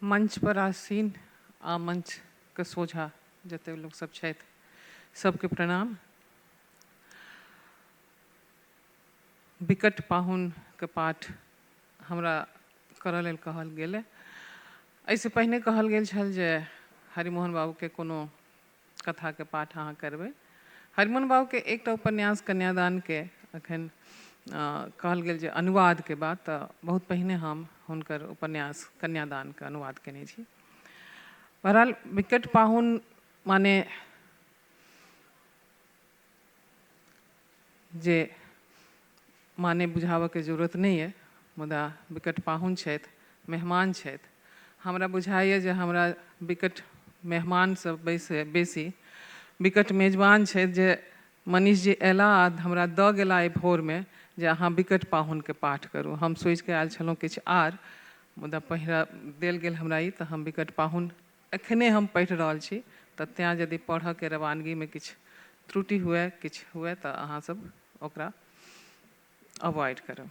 मंच पर आसीन आ मंच के सोझा जते लोग सब छथि सबके प्रणाम। विकट पाहुन के पाठ हमरा करऽ लेल कहल गेलै। एहिसँ पहिने कहल गेल छल जे हरिमोहन बाबूके कोनो कथाके पाठ अहाँ करबै। हरिमोहन बाबूके एकटा उपन्यास कन्यादानके एखन कहल गेल जे अनुवादके बात, तऽ बहुत पहिने हम हुनकर उपन्यास कन्यादानके अनुवाद केने छी। बहरहाल विकट पाहुन माने जे माने बुझाबऽके जरूरत नहीं है, मुदा विकट पाहुन छथि, मेहमान छथि। हमरा बुझाइए जे हमरा विकट मेहमानसँ बेसी विकट मेजबान छथि जे मनीष जी अयला आ हमरा दऽ गेला एहि भोरमे जे अहाँ विकट पाहुनके पाठ करू। हम सोचिके आयल छलहुँ किछु आर, मुदा पहिरा देल गेल हमरा ई, तऽ हम विकट पाहुन एखने हम पढ़ि रहल छी, तऽ तेँ यदि पढ़ऽके रवानगीमे किछु त्रुटि हुए, किछु हुए, तऽ अहाँसब ओकरा अवॉइड करब।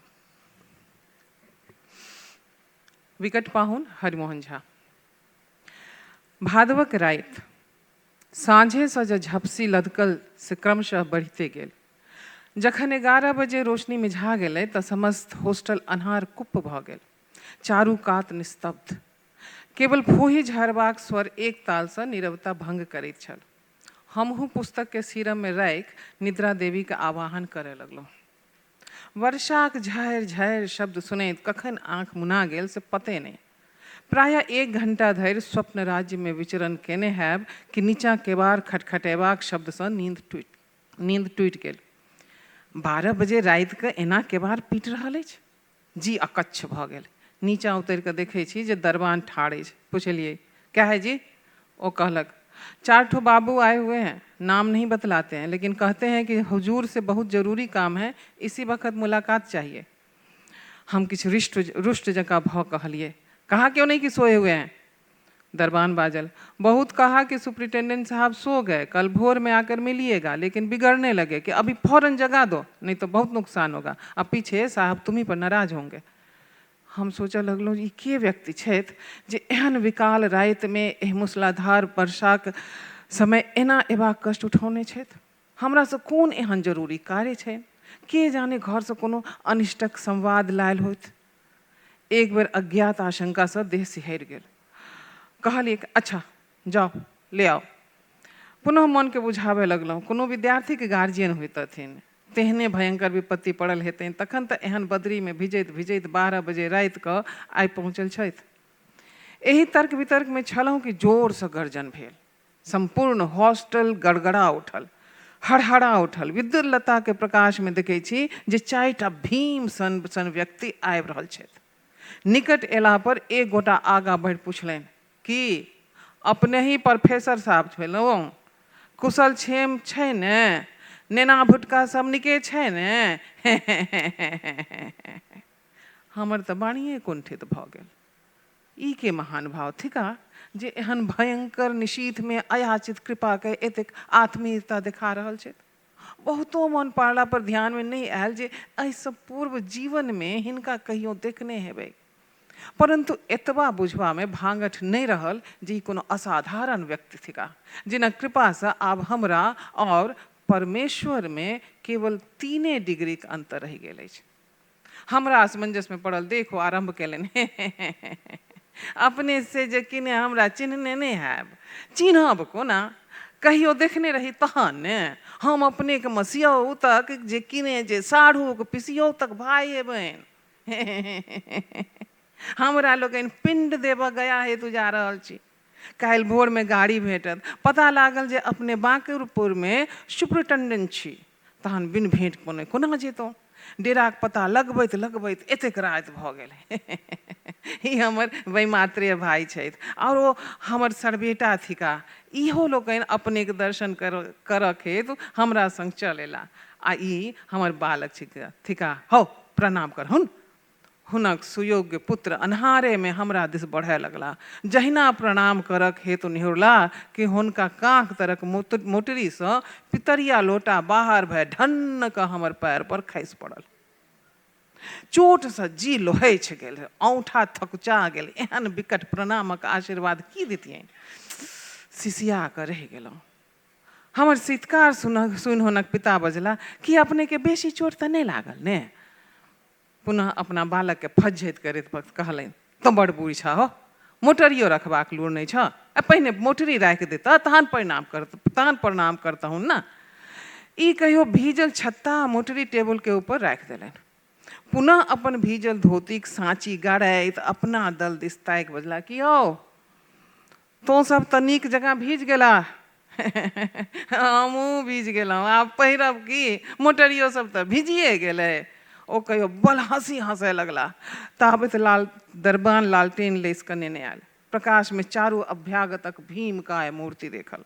विकट पाहुन हरिमोहन झा। भादवक राति साँझेसँ जे झपसी लदकल से क्रमशः बढ़िते गेल। जखन 11 बजे रोशनी मिझा गेलै तऽ समस्त हॉस्टल अन्हार कुप्प भऽ गेल। चारू कात निस्तब्ध, केवल फूही झरबाक स्वर एक तालसँ नीरवता भंग करैत छल। हमहूँ पुस्तकके सिरममे राखि निद्रा देवीके आवाहन करय लगलहुँ। वर्षाक झारि झारि शब्द सुनैत कखन आँख मुना गेल से पते नहि। प्रायः 1 घंटा धरि स्वप्न राज्यमे विचरण केने हैब कि नीचाँ केबाड़ खटखटेबाक शब्दसँ नींद टूटि गेल। 12 बजे रातिके एना केबाड़ पीट रहल अछि? जी अकच्छ भऽ गेल। नीचाँ उतरि कऽ देखै छी जे दरबान ठाढ़ अछि। पूछलिए, क्या है जी? वो कहलक, 4 ठो बाबू आए हुए हैं, नाम नहीं बतलाते हैं, लेकिन कहते हैं कि हुजूर से बहुत ज़रूरी काम है, इसी वक्त मुलाकात चाहिए। हम किछु रुष्ट जकाँ भऽ कहलिए, कहा क्यों नहीं कि सोए हुए हैं? दरबान बाजल, बहुत कहा कि सुप्रिटेंडेंट साहब सो गए, कल भोर में आकर मिलिएगा, लेकिन बिगड़ने लगे कि अभी फौरन जगा दो, नहीं तो बहुत नुकसान होगा, अब पीछे साहब तुम्ही पर नाराज होंगे। हम सोचऽ लगलहुँ ई के व्यक्ति छथि जे एहन विकाल रातिमे एहि मूसलाधार वर्षाक समय एना एबाक कष्ट उठौने छथि। हमरासँ कोन एहन जरूरी कार्य छै? के जाने घरसँ कोनो अनिष्टक संवाद लायल होइत। एक बेर अज्ञात आशंकासँ देह सिहरि गेल। कहलिए, अच्छा जाओ ले आओ। पुनः मनके बुझाबे लगलहुँ कोनो विद्यार्थीके गार्जियन होइतथिन, तेहने भयंकर विपत्ति पड़ल हेतनि, तखन तऽ एहन बदरीमे भिजैत भिजैत 12 बजे रातिके आइ पहुँचल छथि। एही तर्क वितर्कमे छलहुँ कि जोरसँ गर्जन भेल। संपूर्ण हॉस्टल गड़गड़ा उठल, हड़हड़ा उठल। विद्युत लताके प्रकाशमे देखै छी जे 4 टा भीम सन व्यक्ति आबि रहल छथि। निकट अयला पर एक गोटा आगाँ बढ़ि पुछलनि, कि अपने ही प्रोफेसर साहब छलहुँ? कुशल क्षेम छै ने? नेना भुटका सब निके छै ने? हमर तऽ बाणिये कुंठित भऽ गेल। ई के महान भाव थिका जे एहन भयंकर निशीथमे अयाचित कृपाके एतेक आत्मीयता देखा रहल छथि। बहुतो मन पाड़ला पर ध्यानमे नहीं आयल जे एहिसँ पूर्व जीवनमे हिनका कहियो देखने हेबै, परंतु एतबा बुझबामे भांगठ नहीं रहल जे ई कोनो असाधारण व्यक्ति थिका, जिनक कृपासँ आब हमरा और परमेश्वरमे केवल 3 डिग्रीके अंतर रहि गेल अछि। हमरा असमंजसमे पड़ल। देखो आरंभ केलनि, अपने से जे किने हमरा चिन्हने नहीं हैब। चिन्हब कोना? कहियो देखने रही तहन ने। हम अपनेके मसियौ तक जे किने जे साढ़ूके पिसियौ तक भाई बहन। हमरा लोकनि पिंड देबऽ गया हेतु जा रहल छी। काल्हि भोरमे गाड़ी भेटत, पता लागल जे अपने बांकुरपुरमे सुप्रिटेंडेंट छी, तहन बिन भेंट कोना जेतहुँ? डेराक पता लगबैत लगबैत एतेक राति भऽ गेल। ई हमर वैमात्रेय भाई छथि और ओ हमर सरबेटा थिका। इहो लोकनि अपनेके दर्शन करऽ हेतु हमरा संग चल एला। आ ई हमर बालक थिका। हौ प्रणाम करहुन। हुनक सुयोग्य पुत्र अन्हारे में हमरा दिस बढ़े लगला। जहिना प्रणाम करक हेतु निहुरला कि हुनका कांख तरक मोटरीसँ पितरिया लोटा बाहर भए ढन्न कऽ हमर पैर पर खसि पड़ल। चोट से जी लोहैछ गेल, औंठा थकुचा गेल, एहन विकट प्रणामक आशीर्वाद की दितियनि। सिसिया कर रह गेलहुँ। हमर सितकार सुनि हुनक पिता बजला कि अपने के बेसी चोट तऽ नहि लागल ने। पुनः अपना बालक के फज्झति करैत कहलनि, तो बड़ बूढ़ छ हो, मोटरियो रखबाक लूर नहीं छ, पहिने मोटरी राखि देता तहन प्रणाम करतहुँ ना। ई कहियो भीजल छत्ता मोटरी टेबुल के ऊपर राखि देलनि। पुनः अपन भीजल धोतीक साँची गाड़ैत अपना दल दिस ताकि बजला कि यौ तो सब तऽ नीक जकाँ भीज गेला। हमहूँ भीज गेलहुँ, आब पहिरब की, मोटरियो सब तऽ भिजिए गेलै। ओ कहियो बल हंसी हंसै लगला। ताबत दरबान लालटेन लेस कऽ नेने आयल। प्रकाश में चारू अभ्यागतक भीमकाय मूर्ति देखल।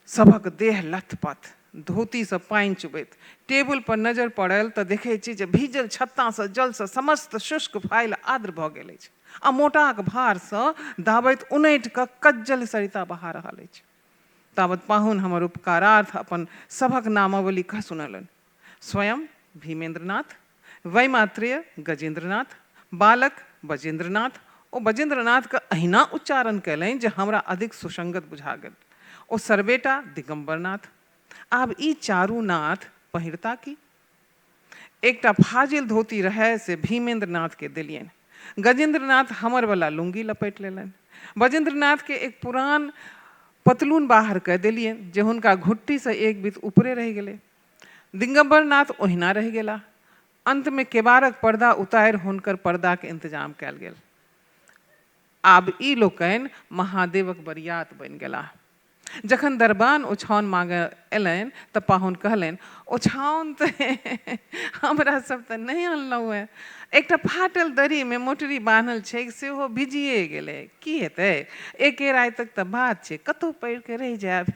सभक देह लथपथ, धोती से पानि चुबैत। टेबुल पर नजर पड़ल तऽ देखै छी जे भीजल छत्ता से जल से समस्त शुष्क फाइल आर्द्र भऽ गेल अछि आ मोटाक भार से दाबैत उनटि कऽ कज्जल सरिता बहा रहल अछि। ताबत पाहुन हमर उपकारार्थ अपन सभक नामावली कह सुनलनि। स्वयं भीमेंद्रनाथ, वैमात्रेय गजेंद्रनाथ, बालक बजेंद्रनाथ। ओ बजेंद्रनाथ के अहिना उच्चारण कयलनि जे हमरा अधिक सुसंगत बुझा गेल। ओ सर्वेटा दिगंबरनाथ। आब ई चारू नाथ पहिरता की? एकटा फाजिल धोती रहे से भीमेंद्रनाथ के देलियनि। गजेंद्रनाथ हमर वाला लुंगी लपेट लेलनि। बजेंद्रनाथ के एक पुरान पतलून बाहर कऽ देलियनि जे हुनका घुट्टी से एक बीत ऊपरे रहि गेलै। दिगंबरनाथ ओहिना रहि गेला। अंत में केबाड़क पर्दा उतारि हुनकर पर्दा के इंतजाम कयल गेल। आब ई लोकनि महादेवक बरियात बनि गेलाह। जखन दरबान ओछाओन मांगे एलनि तऽ पाहुन कहलनि, ओछाओन तऽ हमरा सब तऽ नहीं अनलहुँ है। एकटा फाटल दरी में मोटरी बान्हल छै, सेहो भिजिए गेलै। की हेतै, एके राति तक तऽ बात छै, कतहु पड़ि के रहि जायब।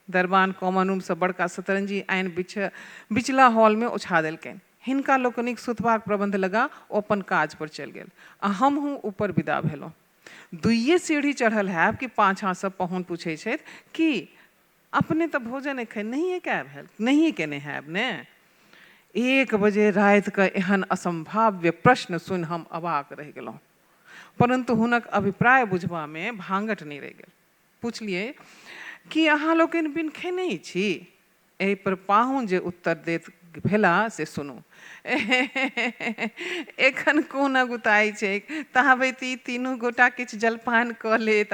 दरबान कॉमन रूम से बड़का सतरंजी आनि बिचला हॉल में ओछा देलकनि। हिनका लोकनिक सुतबाक प्रबंध लगा ओ अपन काज पर चलि गेल आ हमहूँ ऊपर विदा भेलहुँ। दुइये सीढ़ी चढ़ल हैब कि पाछाँ से पाहुन पूछै छथि कि अपने तऽ भोजन एखन नहिए केने हैब ने। 1 बजे राति के एहन असंभाव्य प्रश्न सुनि हम अवाक रहि गेलहुँ, परंतु हुनक अभिप्राय बुझबा में भांगट नहीं रहि गेल। पुछलियै कि अहाँ लोकनि बिन खेने छी? एहि पर पाहुन जे उत्तर देत भेला से सुनू। एखन कोन अगुताई छै, ताबत ई तीनू गोटा किछु जलपान कऽ लेत।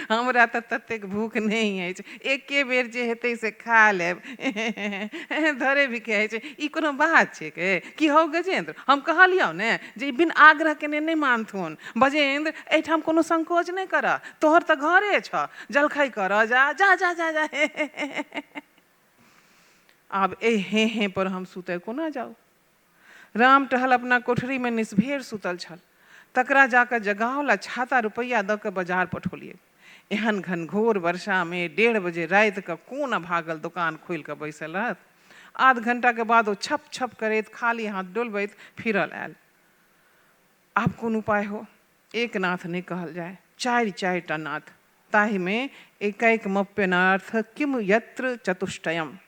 हमरा तऽ ततेक भूख नहीं अछि, एके बेर जे हेतै से खा लेब। धरे भी कहै छै, ई कोनो बात छै के? कि हौ गजेंद्र, हम कहलियौ ने जे बिन आग्रह केने नहीं मानथुन। बजेंद्र, एहिठाम कोनो संकोच नहीं करऽ, तोहर तऽ घरे छ, जलखै करऽ जा जा जा जा जा। आब हे हे पर हम सुतै कोना जाऊ? राम टहल अपना कोठरी में निस्भेर सुतल छल। तकरा जाकर जगाओ ला छाता रुपैया दऽ के बाजार पठौलिए। एहन घनघोर वर्षा में 1:30 बजे राति के कोन भागल दुकान खोलि कऽ बैसल रहत। आध घंटा के बाद वो छप छप करैत खाली हाथ डोलबैत फिरल आयल। आब कोन उपाय हो? एक नाथ नहीं कहल जाए, 4 टा नाथ, ताहि में एकैक मप्यनार्थ किम यत्र चतुष्टयम।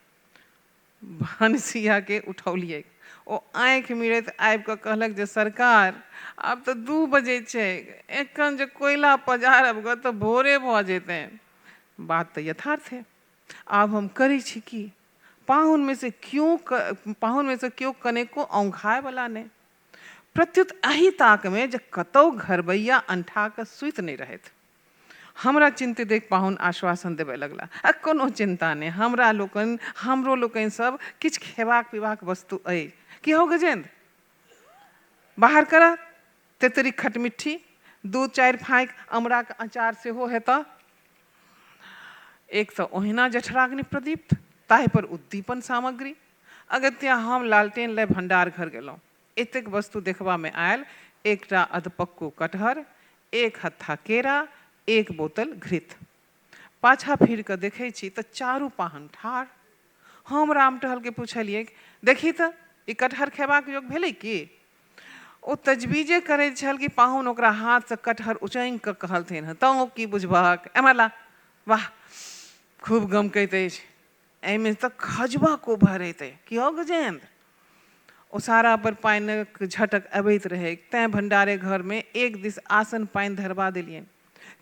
भनसिया के उठौलिए। ओ आँखि मिड़ैत आबि कऽ कहलक जे सरकार, आब तऽ 2 बजे छै, एखन जे कोयला पजारब गऽ तऽ भोरे भऽ जेतै। बात तऽ यथार्थ है, आब हम करै छी की? पाहुन में से क्यों कनेको औंघाय वाला नहीं। प्रत्युत एही ताक में जे कतौ घरबैया अंठा कऽ सुति नहीं रहैत। हमरा चिंतित देख पाहुन आश्वासन देबे लगला, कोनो चिंता नहीं, हमरो लोकनि सब किछु खेबाक पीबाक वस्तु अइ। कि हौ गजेंद्र, बाहर करऽ तेतरी खटमिट्ठी, 2-4 फाँक अमरा के अचार सेहो हेतऽ। एक तऽ ओहिना जठराग्नि प्रदीप्त, ताहि पर उद्दीपन सामग्री। अगत्या हम लालटेन लय भंडार घर गेलहुँ। एतेक वस्तु देखबा में आयल, एकटा अधपक्कू कटहर, 1 हत्था केरा, 1 बोतल घृत। पाछा फिर कऽ देखै छी तऽ चारू पाहुन ठाढ़। हम राम टहल के पूछलिए, देखी तऽ ई कटहर खेबाक योग्य भेलै की? ओ तजबीजे करैत छल कि पाहुन ओकरा हाथ से कटहर उचैंग कऽ कहलथिन, तँ की बुझबहक, एम्हर ला, वाह खूब गमकैत अछि। एहिमे तऽ खजबा को भरैते कि हो गजेंद्र। ओसारा पर पानिक झटक अबैत रहै, तैं भंडारे घर में एक दिस आसन पानि धरबा देलियनि।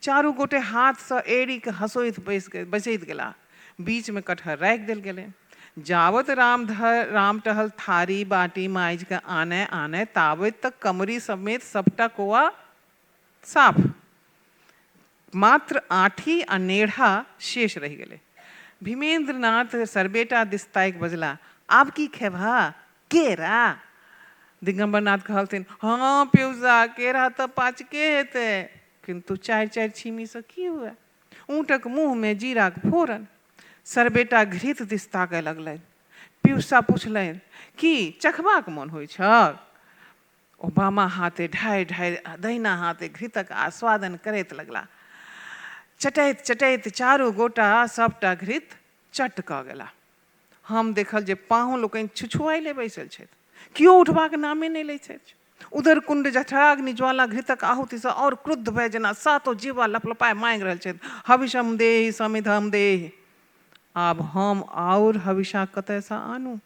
चारू गोटे हाथ से एड़ी के हंसोइत बैसैत गेला। बीच में कटहर राखि देल गेलै। जावत राम टहल थारी बाटी माइज के आने आने, तावत तक कमरी समेत सबटा कोआ साफ। मात्र आठी आ नेढ़ा शेष रहि गेलै। भीमेंद्र नाथ सरबेटा दिस ताकि बजला, आब की खेबा? केरा। दिगंबर नाथ कहलथिन, हाँ पियूसा, केरा तऽ पाचके हेतै, किंतु चारि चारि छीमी से की हुए? ऊँटक मुँह में जीराक फोरन। सरबेटा घृत दिस ताकय लगलनि। पियूसा पुछलनि, की चखबाक मोन होइ छक? ओ बामा हाथे ढारि ढारि दहिना हाथे घृतक आस्वादन करैत लगला। चटैत चटैत चारू गोटा सबटा घृत चट कऽ गेला। हम देखल जे पाहुन लोकनि छुछुआइले बैसल छथि, केओ उठबाक नामे नहि लैत छथि। उधर कुंड जठराग्नि ज्वाला घृतक आहुति से और क्रुद्ध भय जेना सातो जीवा लपलपाए मांगि रहल छथि, हविषम देहि समिधम देहि। आब हम और हविषा कतयसँ आनू?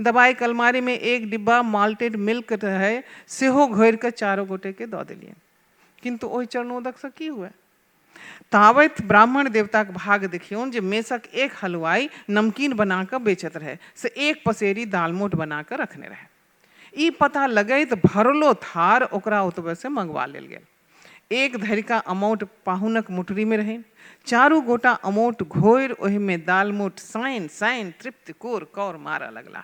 दवाई के अलमारी में एक डिब्बा माल्टेड मिल्क रहे, सेहो घोरि कऽ चारो गोटे के दऽ देलियनि। किंतु ओहि चरणोदक से की हुए? तावत ब्राह्मण देवता के भाग देखियौन जे मेसक एक हलवाई नमकीन बना कऽ बेचत रहे, से एक पसेरी दालमोट बना कऽ रखने रहे। ई पता लगैत भरलो थार ओकरा ओतबे से मंगवा लेल गेल। एक धरिका अमौट पाहुनक मुठरी में रहनि। चारू गोटा अमौट घोरि ओहि में दालमोट साइन साइन तृप्त कोर कौर मारऽ लगला।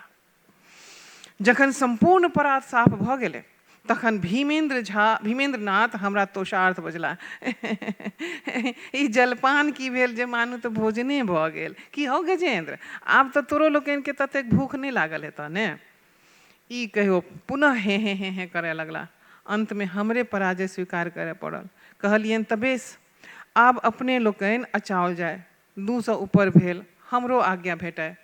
जखन संपूर्ण परात साफ भऽ गेलै, तखन भीमेंद्र नाथ हमरा तोषार्थ बजला, ई जलपान की भेल जे मानू तऽ भोजने भऽ गेल। की हो गजेंद्र, आब तऽ तोरो लोकनि के ततेक भूख नहीं लागल हेतऽ ने? ई कहियो पुनः हे करे लगला। अंत में हमरे पराजय स्वीकार करे पड़ल। कहलियनि तऽ बेस, आब अपने लोकनि अचाओल जाय। 200 ऊपर भेल, हमरो आज्ञा भेटय।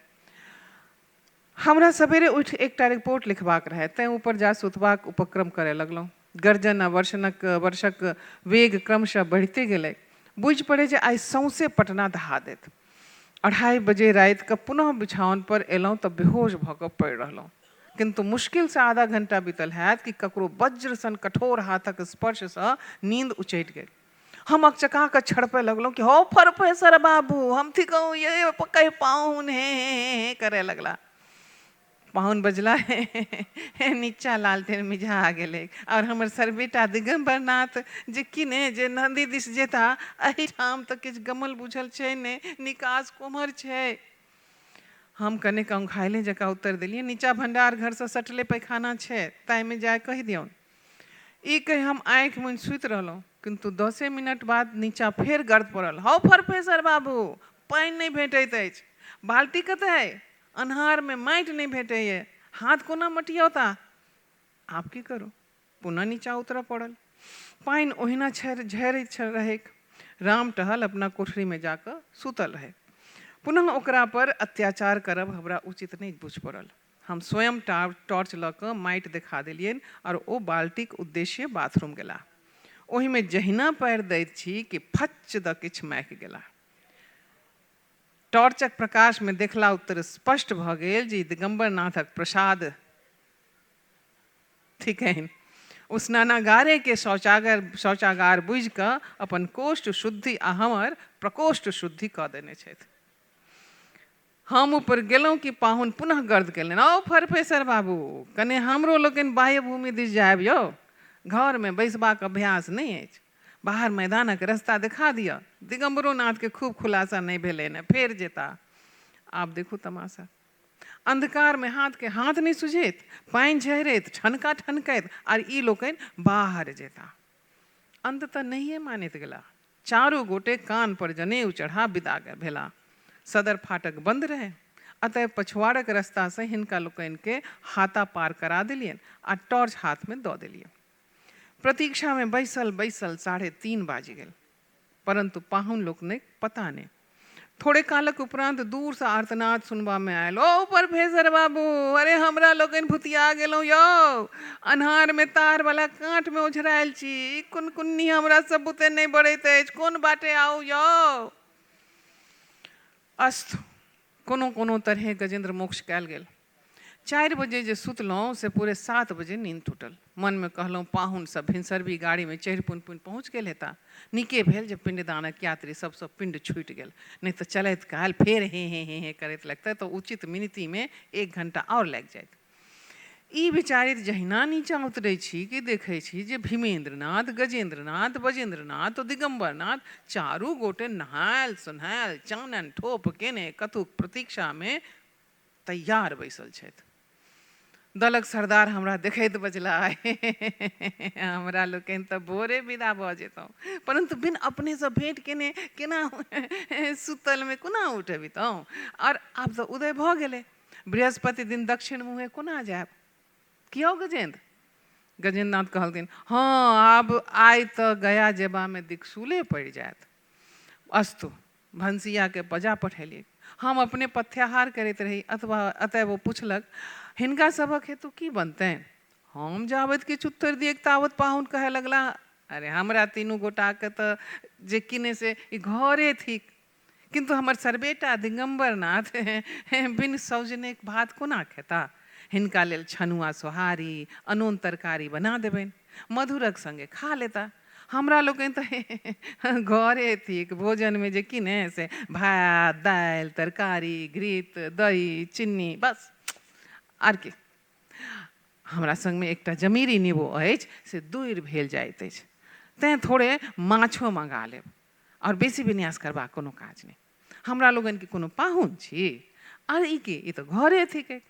हमरा सवेरे उठि एकटा रिपोर्ट लिखबाक रहै, तैं ऊपर जा सुतबाक उपक्रम करे लगलहुँ। गर्जन आ वर्षक वेग क्रमशः बढ़िते गेलै। बुझि पड़े जे आइ सौंसे पटना दहा देत। 2:30 बजे राति कऽ पुनः बिछावन पर एलहुँ तऽ बेहोश भऽ कऽ पड़ि रहलहुँ। किंतु मुश्किल से आधा घंटा बीतल हैत कि ककरो वज्र सन कठोर हाथक स्पर्श से नींद उचटि गेल। हम अकचका कऽ छड़पे लगलहुँ कि हो प्रोफेसर बाबू, हम थी कहूँ ये कहीं पाहुन हे करे लगला। पाहुन बजला, नीचा लालटेन मिझा गेलै और हमर सरबेटा दिगंबर नाथ जे किने जे नदी दिस जेता, एहिठाम तऽ किछु गमल बुझल छै ने, निकास कुम्हर छै। हम कने कंखाइले जकाँ उत्तर देलिए, नीचा भंडार घर से सटले पैखाना छै, ताई में जाय कहि दियौन। ई कहि हम आँखि मुनि सुति रहलहुँ, किंतु 10 मिनट बाद नीचा फेर गर्द पड़ल। हौ प्रोफेसर बाबू, पानि नहीं भेटैत अछि। बाल्टी कतय? अन्हार में माटि नहीं भेटैए, हाथ कोना मटियौता? आप की करू? पुनः नीचा उतरऽ पड़ल। पानि ओहिना झरैत रहैक। राम टहल अपना कोठरी में जाकर सुतल रहे। पुनः ओकरा पर अत्याचार करब हमरा उचित नहीं बुझ पड़ल। हम स्वयं टॉर्च लऽ कऽ माटि देखा देलियनि और ओ बाल्टीक उद्देश्य बाथरूम गेला। ओहि में जहिना पैर दैत छी कि फच द किछु माकि गेला। टॉर्चक प्रकाश में देखला उत्तर स्पष्ट भऽ गेल जे दिगंबर नाथक प्रसाद थिकनि। ओ स्नानागारे के शौचागार बुझि कऽ अपन कोष्ठ शुद्धि आ हमर प्रकोष्ठ शुद्धि कऽ देने छथि। हम ऊपर गेलहुँ कि पाहुन पुनः गर्द केलनि, ओ प्रोफेसर बाबू, कने हमरो लोकनि बाह्य भूमि दिस जायब यौ, घर में बैसबाक अभ्यास नहीं अछि। बाहर मैदानक रास्ता दिखा दिअ। दिगंबरो नाथ के खूब खुलासा नहीं भेलै ने, फेर जेता। आब देखू तमाशा। अंधकार में हाथ के हाथ नहीं सुझैत, पानि झरैत, ठनका ठनकैत, और ई लोकनि बाहर जेता। अंततः नहिए मानैत गेला। चारू गोटे कान पर जनेऊ चढ़ा विदा भेला। सदर फाटक बंद रहे, अतः पछुआड़क रास्ता से हिनका लोकनि के हाथा पार करा देलियनि आ टॉर्च हाथ में दऽ देलियनि। प्रतीक्षा में बैसल बैसल 3:30 बाजि गेल, परंतु पाहुन लोकनिक पता नहीं। थोड़े कालक उपरांत दूर से आर्तनाद सुनबा में आयल, ओ प्रोफेसर बाबू, अरे हमरा लोकनि भुतिया गेलहुँ यौ, अन्हार में तार वाला कांट में ओझरायल छी, कुनकुन्नी हमरा सब बुते नहीं बढ़ैत अछि, कोन बाटे आउ यौ। अस्तु, कोनो कोनो तरहे गजेंद्र मोक्ष कयल गेल। 4 बजे जे सुतलहुँ से पूरे 7 बजे नींद टूटल। मन में कहलहुँ पाहुन सब भिनसरवी गाड़ी में चढ़ि पुन पुन पहुँच गेल हेता। नीके भेल जे पिंडदानक यात्री सबसँ पिंड छूटि गेल, नहीं तो चलैत काल फेर हे करैत लगतै तो उचित मिनती में 1 घंटा और लागि जाइत। ई विचारित जहिना नीचाँ उतरै छी कि देखै छी जे भीमेंद्रनाथ, गजेंद्रनाथ, बजेंद्रनाथ और दिगंबरनाथ चारू गोटे नहायल सुनायल चानन ठोप केने कथुक प्रतीक्षा में तैयार बैसल छथि। दलक सरदार हमरा देखैत बजला हमरा लोकनि तऽ भोरे विदा भऽ जेतहुँ, परंतु बिन अपने से भेंट केने केना सुतल में कोना उठबितहुँ। और आब तऽ उदय भऽ गेलै, बृहस्पति दिन दक्षिण मुँहे कोना जायब। कियो गजेंद्र? गजेंद्रनाथ कहलथिन हाँ आब आइ तऽ गया जेबा में दिक्सूले पड़ि जायत। अस्तु, भनसिया के पजा पठेलियै। हम अपने पथ्याहार करैत रही अतः वो पुछलक हिनका सभक हेतु की बनतनि। हम जाबत किछु उत्तर दिए तावत पाहुन कहे लगला अरे हमरा तीनू गोटा के तऽ जे किने से ई घरे थिक, किंतु हमर सरबेटा दिगंबरनाथ बिन सौजने भात कोना खेता। हिनका लेल छनुआ सोहारी अनून तरकारी बना देबनि, मधुरक संगे खा लेता। हमरा लोकनि तऽ घरे थिक, भोजन में जे किने से भात दालि तरकारी घृत दही चीनी बस आर की। हमरा संग में एकटा जमीरी नींबू अछि से दूरि भेल जाइत अछि, तेँ थोड़े माछो मंगा लेब और बेसी विन्यास करबाक कोनो काज नहीं। हमरा लोगन के कोनो पाहुन छी और ई की, ई तऽ घरे थिक।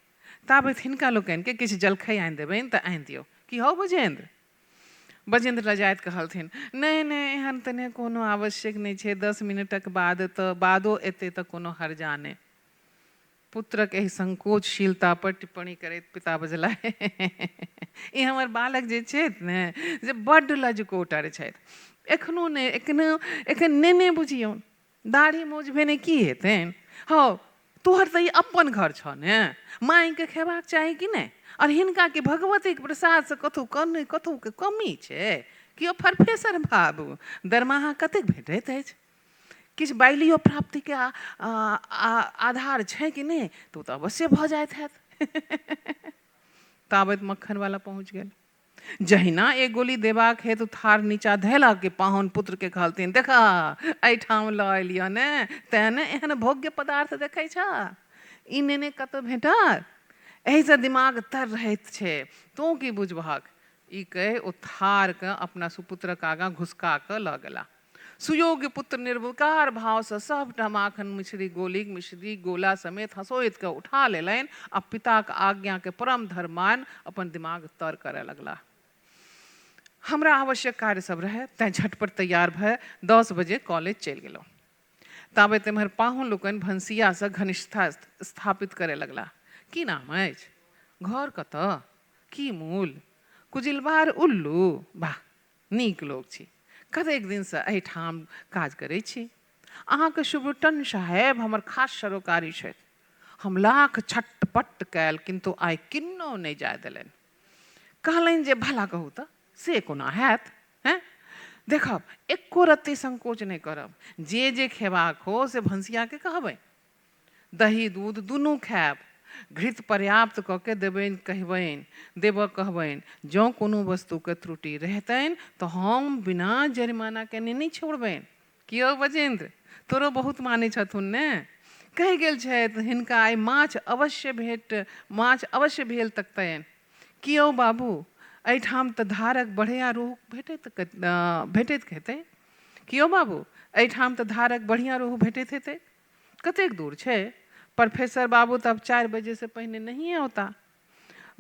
ताबत हिनका लोकनि के किछु जलखै आनि देबनि तऽ आनि दियौ। की हौ बजेंद्र? बजेंद्र लजाइत कहलथिन नहीं नहीं एहन तने कोनो आवश्यक नहीं छै, 10 मिनटक बाद तऽ बादो एते तऽ कोनो हर्जा नहीं। पुत्रक एहि संकोचशीलता पर टिप्पणी करैत पिता बजला ई हमर बालक जे छथि ने जे बड्ड लजकोटर छथि, एखनो ने एखन नेने बुझियौन, दाढ़ी मोछ भेने की हेतनि। हौ तोहर तऽ ई अपन घर छौ ने, मायके खेबाक चाही कि नहीं। और हिनका के भगवती के प्रसाद से कथु के कमी छै। कियो प्रोफेसर बाबू दरमाहा कतेक भेटैत अछि, किछु बाइलियो प्राप्ति के आधार छै कि नहीं, तो तऽ अवश्य भऽ जाइत हैत। ताबत मक्खन वाला पहुँच गेल। जहिना एक गोली देबाक हेतु थार नीचा धैला के पाहुन पुत्र के कहलथिन देखा एहिठाम लऽ एलियऽ ने, तेँ ने एहन भोग्य पदार्थ देखै छ, ई नेने कतौ भेटत, एही से दिमाग तर रहैत छै, तू की बुझबहक। ई कहि ओ थार के अपना सुपुत्रक आगाँ घुसका कऽ लऽ गेला। सुयोग्य पुत्र निर्विकार भाव से सबटा माखन मिश्री गोला समेत हंसोइत के उठा लेलनि आ पिता के आज्ञा के परम धर्मान अपन दिमाग तर करे लगला। हमरा आवश्यक कार्य सब रहे, तैं झटपट तैयार भय 10 बजे कॉलेज चलि गेलहुँ। ताबत एम्हर पाहुन लोकनि भनसिया से घनिष्ठता स्थापित करे लगला। की नाम अछि? घर कतऽ? की मूल? कुजिलबार उल्लू? वाह नीक लोक छी, कतेक दिन से एहिठाम काज करै छी। अहाँके शुभटन साहेब हमर खास सरोकारी छथि। हम लाख छटपट कयल किंतु आइ किन्नो नहि जाय देलनि। कहलनि जे भला कहू तऽ से कोना हैत हैं। देखब एको रत्ती संकोच नहीं करब, जे खेबाक हो से भनसिया के कहबै। दही दूध दुनू खायब, घृत पर्याप्त कऽ के देबनि कहबनि। जँ कोनो वस्तु के त्रुटि रहतनि तऽ हम बिना जरिमाना केने नहीं छोड़बनि। कियो बजेंद्र तोरो बहुत मानै छथुन ने, कहि गेल छथि हिनका आइ माछ अवश्य भेल तकतनि। कियो बाबू एहिठाम तऽ धारक बढ़िया रोहू भेटैत हेतै। कियो बाबू एहिठाम तऽ धारक बढ़िया रोहू भेटैत हेतै। कतेक दूर छै? प्रोफेसर बाबू तो अब 4 बजे से पहले नहीं होता।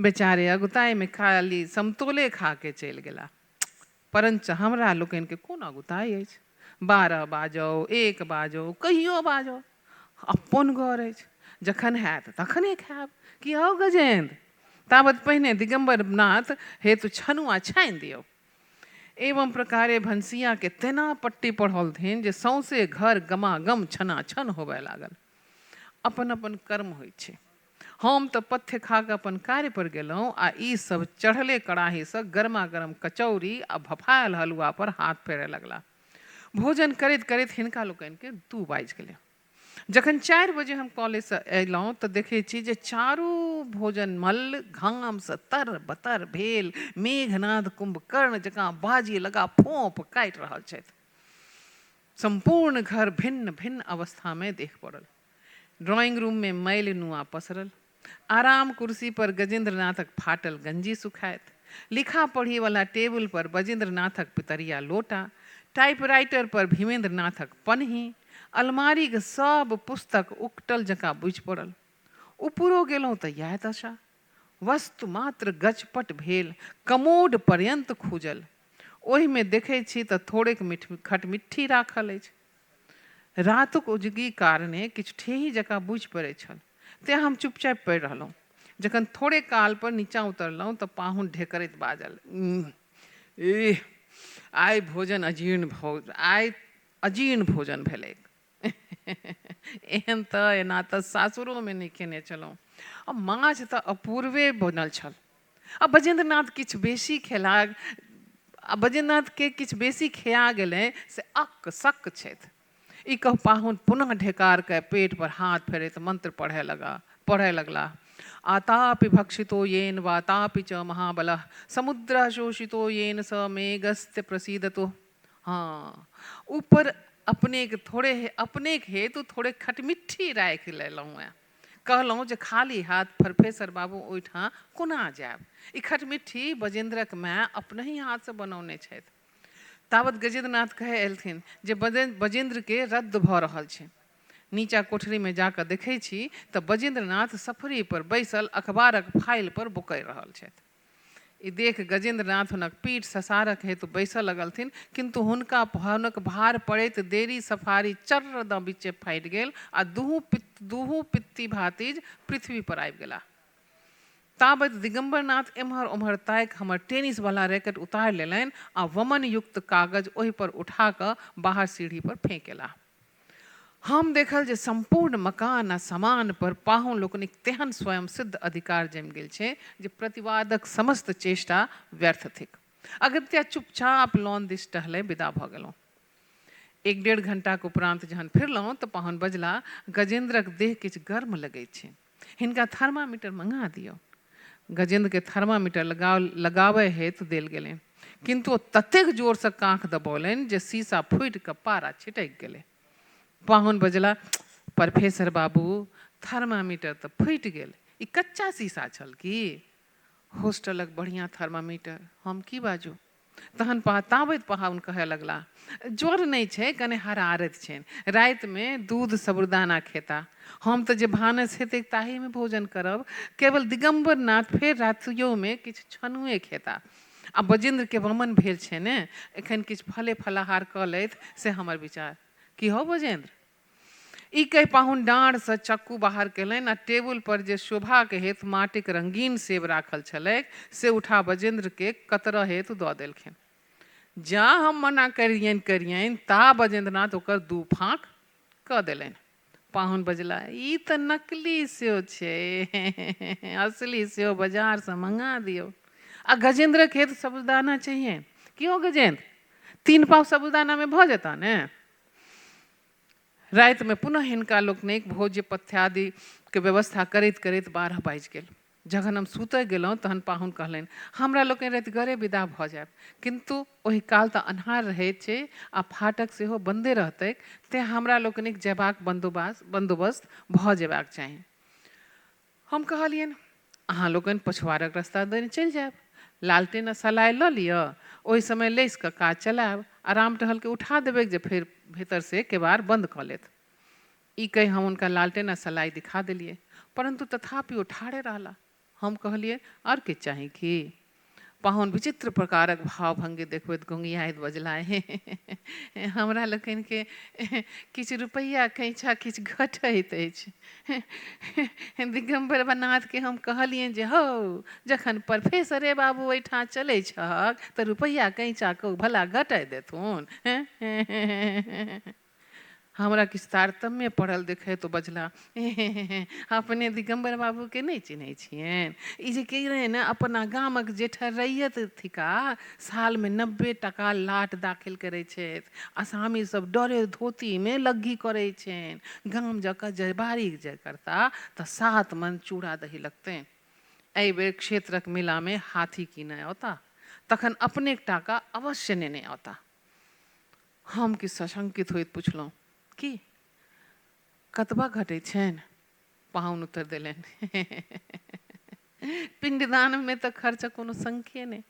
बेचारे अगुताई में खाली समतोले खा के चलि गेला। परंच हमरा लोकनि के कोन अगुताई अछि। 12 बाजो 1 बाजो कहियो बाजो, अपन घर अछि, जखन हैत तखने खायब। की हौ गजेंद्र ताबत पहिने दिगंबरनाथ हेतु छनुआ छानि दियौ। एवं प्रकारे भनसिया के तेना पट्टी पढ़ौलथिन जे सौंसे घर गमागम छनाछन होबे लागल। अपन अपन कर्म होइ छै। हम तऽ पथ्य खा कऽ अपन कार्य पर गेलहुँ आ ई सब चढ़ले कड़ाही से गर्मा गर्म कचौरी आ भफायल हलुआ पर हाथ फेरे लगला। भोजन करैत करैत हिनका लोकनि के 2 बाजि गेलै। जखन 4 बजे हम कॉलेज से अयलहुँ तऽ देखै छी जे चारू भोजन मल्ल घामसँ तर बतर भेल मेघनाद कुंभकर्ण जकाँ बाजी लगा फोंप काटि रहल छथि। संपूर्ण घर भिन्न भिन्न अवस्था में देख पड़ल। ड्राइंग रूम में मैल नुआ पसरल, आराम कुर्सी पर गजेंद्रनाथक फाटल गंजी सुखाइत, लिखा पढ़ी वाला टेबुल पर बजेंद्रनाथक पितरिया लोटा, टाइपराइटर पर भीमेंद्रनाथक पन्ही, अलमारी के सब पुस्तक उकटल जकाँ बुझि पड़ल। ऊपरो गेलहुँ तऽ इएह दशा। वस्तु मात्र गचपट भेल, कमोड पर्यंत खूजल। ओहिमे देखै छी तऽ थोड़ेक खटमिट्ठी राखल अछि। रातुक उजगी कारणे किछु ठेही जकाँ बुझि पड़ैत छल, तेँ हम चुपचाप पड़ि रहलहुँ। जखन थोड़े काल पर नीचाँ उतरलहुँ तऽ पाहुन ढेकरैत बाजल, आइ भोजन अजीर्ण भोजन भेलै। एना तऽ सासुरोमे नहि खेने छलहुँ। आ माछ तऽ अपूर्वे बनल छल। आ बजेंद्रनाथ किछु बेसी खेलाक आ बजेंद्रनाथके किछु बेसी खेआ गेलै से अक सक छथि। ई कह पाहुन पुनः ढेकार के पेट पर हाथ फेरैत मंत्र पढ़य लगला। आतापि भक्षितो येन वातापि च महाबलः समुद्र शोषितो येन स मेघस्य प्रसीदतो। हाँ, ऊपर अपने के हेतु थोड़े खटमिट्ठी राखि लेलहुँ हैं। कहलहुँ जे खाली हाथ प्रोफेसर बाबू ओहिठाम कोना जायब। ई खटमिट्ठी बजेंद्रक माय अपने ही हाथ से बनौने छथि। तावत गजेंद्रनाथ कहे एलथिन जे बजेंद्र के रद्द भऽ रहल छै। नीचा कोठरी में जाकर देखै छी तऽ बजेंद्रनाथ सफरी पर बैसल अखबारक फाइल पर बुकरि रहल छथि। ई देख गजेंद्रनाथ हुनक पीठ ससारक हेतु बैसल लगलथिन, किंतु हुनक भार पड़ैत देरी सफारी चर्र द बीचे फाटि गेल आ दुहू पित्ती भातिज पृथ्वी पर आबि गेला। ताबत दिगंबरनाथ एम्हर ओम्हर ताकि हमर टेनिस वाला रैकेट उतारि लेलनि आ वमन युक्त कागज ओहि पर उठा कऽ बाहर सीढ़ी पर फेंकेला। हम देखल जे संपूर्ण मकान आ सामान पर पाहुन लोकनिक तेहन स्वयं सिद्ध अधिकार जमि गेल छै जे प्रतिवादक समस्त चेष्टा व्यर्थ थिक। अगत्या चुपचाप लॉन दिस टहलै विदा भऽ गेलहुँ। 1-1.5 घंटाक उपरान्त जहन फिरलहुँ तऽ पाहुन बजला, गजेंद्रक देह किछु गर्म लगैत छै, हिनका थर्मामीटर मंगा दियौ। गजेंद्र के थर्मामीटर लगाबै हेतु देल गेलनि, किंतु ओ ततेक जोरसँ काँख दबौलनि जे शीशा फूटि कऽ पारा छिटकि गेलै। पाहुन बजला, प्रोफेसर बाबू थर्मामीटर तऽ फूटि गेल, ई कच्चा शीशा छल की? हॉस्टलक बढ़िया थर्मामीटर, हम की बाजू। तहन ताबैत पाहुन कहै लगला, ज्वर नहि छै, कने हरारत छनि, रातिमे दूध साबुदाना खेता। हम तऽ जे भानस हेतै ताहीमे भोजन करब। केवल दिगंबरनाथ फेर रातियोमे किछु छनुए खेता। आ बजेंद्रके वमन भेल छै ने, एखन किछु फले फलाहार कऽ लैथ से हमर विचार। की हो बजेंद्र? ई कहि पाहुन डाँड़सँ चक्कू बाहर केलनि आ टेबुल पर जे शोभाके हेतु माटिक रंगीन सेब राखल छलैक से उठा बजेंद्रके कतरऽ हेतु दऽ देलखिन। जा हम मना करियनि ता बजेंद्रनाथ ओकर 2 फाँक कऽ देलनि। पाहुन बजला, ई तऽ नकली सेब छै, असली सेब बाजारसँ मंगा दियौ। आ गजेंद्रके हेतु साबुदाना चाहिए। की हो गजेंद्र, 3 पाव साबुदानामे भऽ जेता ने? रातिमे पुनः हिनका लोकनिक भोज्य पथ्यादिके व्यवस्था करैत करैत 12 बाजि गेल। जखन हम सुतऽ गेलहुँ तहन पाहुन कहलनि, हमरा लोकनि रातिगरे विदा भऽ जायब, किंतु ओहि काल तऽ अन्हार रहैत छै आ फाटक सेहो बन्दे रहतैक, तेँ हमरा लोकनिक जयबाक बंदोबस्त भऽ जेबाक चाही। हम कहलियनि, अहाँ लोकनि पछुआरक रास्ता देने चलि जायब, लालटेन आ सलाइ लऽ लिअ, ओहि समय लैस कऽ काज चलायब, आराम टहलके उठा देबै जे फेर भीतर से केबाड़ बंद कऽ लेत। ई कहि हम हुनका लालटेन आ सलाइ दिखा देलिए, परंतु तथापि ओ ठाढ़े रहला। हम कहलिए, और किछु चाही की? पाहुन विचित्र प्रकारक भाव भंगी देखबैत गुंगियाइत बजला, हमरा लोकनिके किछु रुपैआ कैँचा किछु घटैत अछि। दिगंबरनाथके हम कहलियनि जे हौ, जखन प्रोफेसरे बाबू ओहिठाम चलै छहक तऽ रुपैआ कैँचा भला घटै देथुन। हमरा किछु तारतम्य पड़ल देखे तो बजला अपने दिगम्बर बाबू के नहीं चिन्है छियनि? ई जे कह रहे ने अपना गामक जेठर रैयत थिका, साल में 90 टका लाट दाखिल करे छथि। आसामी सब डरे धोती में लग्गी करे छनि। गाम जका जयबारी जे करता तऽ 7 मन चूड़ा दही लगतनि। एहि बेर क्षेत्रक मेला में हाथी कीनय औता, तखन अपने टाका अवश्य नेने औता। हम कि सशंकित होइत पुछलहुँ, की कतबा घटै छनि? पाहुन उत्तर देलनि, पिंडदान में तऽ खर्च कोनो संख्ये नहि,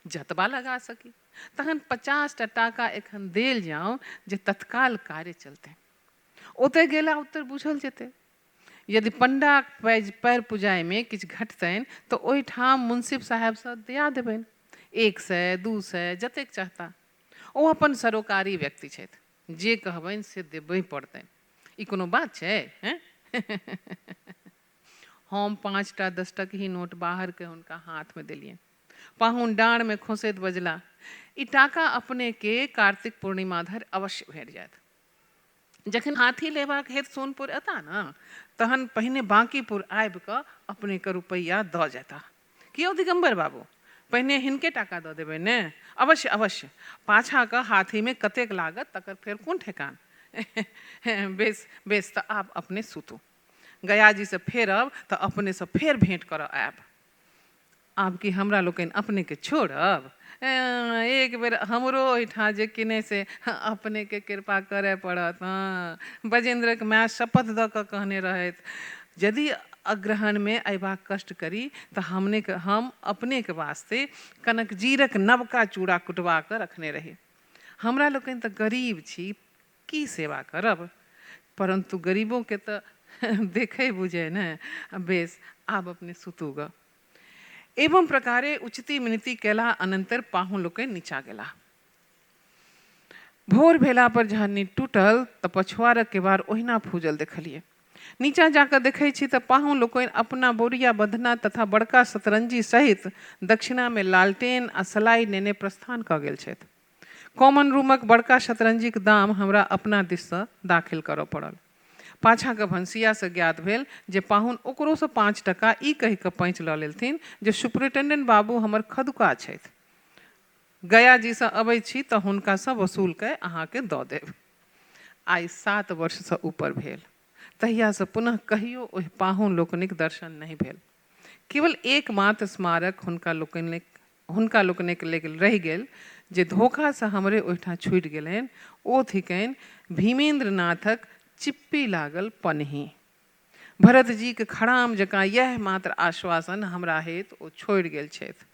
जतबा लगा सकी। तखन 50 टाका एखन देल जाओ जे तत्काल कार्य चलते। ओतय गेला उत्तर बुझल जेतै। यदि पंडा पैर पुजाय में किछु घटतनि तऽ ओहिठाम मुंसिफ साहब सँ दिया देबनि, 100 200 जतेक चाहता। ओ अपन सरोकारी व्यक्ति छथि, जे कहबनि से देबे पड़तनि। ई कोनो बात छै? हैं? हम 5टा 10 टकही नोट बाहर के हुनका हाथ में देलियनि। पाहुन डाँड़ में खोसैत बजला, ई टाका अपने के कार्तिक पूर्णिमा धरि अवश्य भेट जायत। जखन हाथी लेबाक हेतु सोनपुर अता न, तहन पहिने बांकीपुर आबि कऽ अपने के रुपैया दऽ जेता। कियौ दिगम्बर बाबू, पहिने हिनके टाका दऽ देबै ने? अवश्य अवश्य। पाछा के हाथी में कतेक लागत तकर फेर कोन ठेकान। बेस बेस, तऽ आब अपने सुतू। गयाजी से फेर अब तऽ अपने से फेर भेंट करऽ आयब। आब कि हमरा लोकनि अपने के छोड़ब? एक बेर हमरो ओहिठाम जे किने से अपने के कृपा करे पड़त। हाँ, बजेंद्रक माय शपथ दऽ कऽ कहने रहथि, यदि अग्रहण में अयबाक कष्ट करी तऽ हम अपने के वास्ते कनक जीरक नवका चूड़ा कुटवा कऽ रखने रही। हमरा लोकनि तऽ गरीब छी, की सेवा करब? परंतु गरीबों के तऽ देखे बुझे ने। बेस, आब अपने सुतू ग। एवं प्रकारे उचिति मिनति केला अनंतर पाहुन लोकनि नीचा गेला। भोर भेला पर जहाँ नींद टूटल तऽ पछुआरक केबाड़ ओहिना फूजल देखलिए। नीचा जाकर देखै छी तऽ पाहुन लोकनि अपना बोरिया बंधना तथा बड़का सतरंजी सहित दक्षिणा में लालटेन आ सलाई नेने प्रस्थान कऽ गेल छथि। कॉमन रूमक बड़का शतरंजीक दाम हमरा अपना दिस सँ दाखिल करऽ पड़ल। पाछा के भनसिया से ज्ञात भेल जे पाहुन ओकरो से 5 टका ई कहि कऽ पैंच लऽ लेलथिन जे सुपरिटेंडेंट बाबू हमर खदुका छथि। गया जी से अबै छी तऽ हुनका सँ वसूल कऽ अहाँके दऽ देब। आइ 7 वर्ष से ऊपर भेल, तहिया से पुनः कहियो ओहि पाहुन लोकनिक दर्शन नहीं भेल। केवल एकमात्र स्मारक हुनका लोकनिक लेल रहि गेल, जे धोखा से हमरे ओहिठाम छूटि गेलनि। ओ थिकनि भीमेंद्र नाथक चिप्पी लागल पन्ही। भरत जी के खड़ाम जकाँ यह मात्र आश्वासन हमरा हेतु ओ छोड़ि गेल छथि।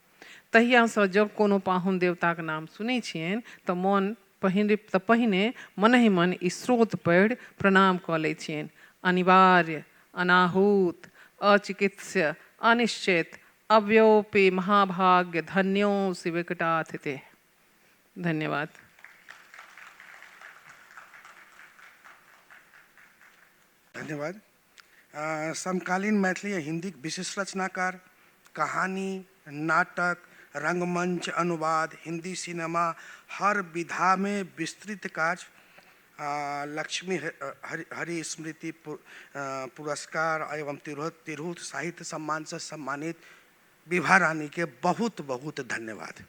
तहिया से जब कोनो पाहुन देवताक नाम सुनै छियनि तऽ पहिने मनहि मन ई स्रोत पढ़ि प्रणाम कऽ लै छियनि। अनिवार्य, अनाहूत, अचिकित्स्य, अनिश्चित, अव्योपि महाभाग्य धन्योऽसि विकटाथिते। धन्यवाद। धन्यवाद। समकालीन मैथिली हिंदी विशिष्ट रचनाकार, कहानी, नाटक, रंगमंच, अनुवाद, हिंदी सिनेमा हर विधा में विस्तृत कार्य। लक्ष्मी हरि स्मृति पुरस्कार एवं तिरहुत साहित्य सम्मान से सम्मानित विभा रानी के बहुत बहुत धन्यवाद।